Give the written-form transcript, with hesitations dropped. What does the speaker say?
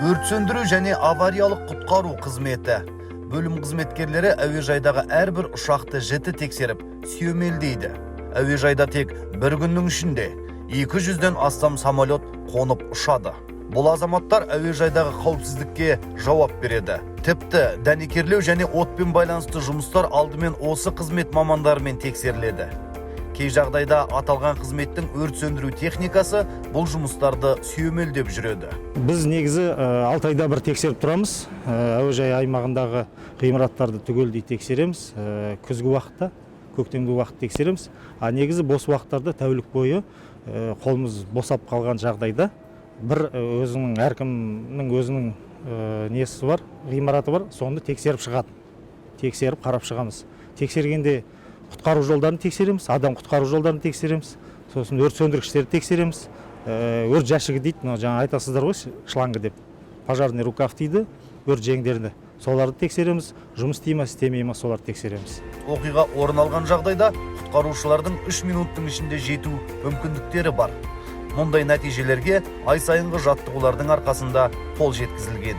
Өрт сөндіру және авариялық құтқару қызметі. Бөлім қызметкерлері әуежайдағы әрбір ұшақты жіті тексеріп, сүйемелдейді. Әуежайда тек бір күннің ішінде 200-ден астам самолет қонып ұшады. Бұл азаматтар әуежайдағы қауіпсіздікке жауап береді. Тіпті дәнекерлеу және отпен байланысты жұмыстар алдымен осы қызмет мамандарымен тексеріледі. Кей жағдайда аталған қызметтің өрт сөндіру техникасы бұл жұмыстарды сүйемелдеп жүреді. Біз негізі 6 айда бір тексеріп тұрамыз. Әуежай аймағындағы ғимараттарды түгелдей тексереміз. Күзгі уақытта, көктемгі уақыт тексереміз. Негізі бос уақыттарда тәулік бойы қолымыз босап қалған жағдайда бір әркімнің өзінің несі бар, ғимараты бар, соны тексеріп шығады. Тексеріп қарап шығамыз. Тексергенде құтқару жолдарын тексереміз, адам құтқару жолдарын тексереміз, сосын өрт сөндіргіштерді тексереміз. Өрт жәшігі дейді, жаңа айтасыздар ғой, шлангы деп. Пожарный рукав дейді, өрт жеңдерді. Соларды тексереміз, жұмыс істей ме, істемей ме, соларды тексереміз. Оқиға орын алған жағдайда құтқарушылардың 3 минуттың ішінде жету мүмкіндіктері бар. Мұндай нәтижелерге ай сайынғы жаттығулардың арқасында қол жеткізілген.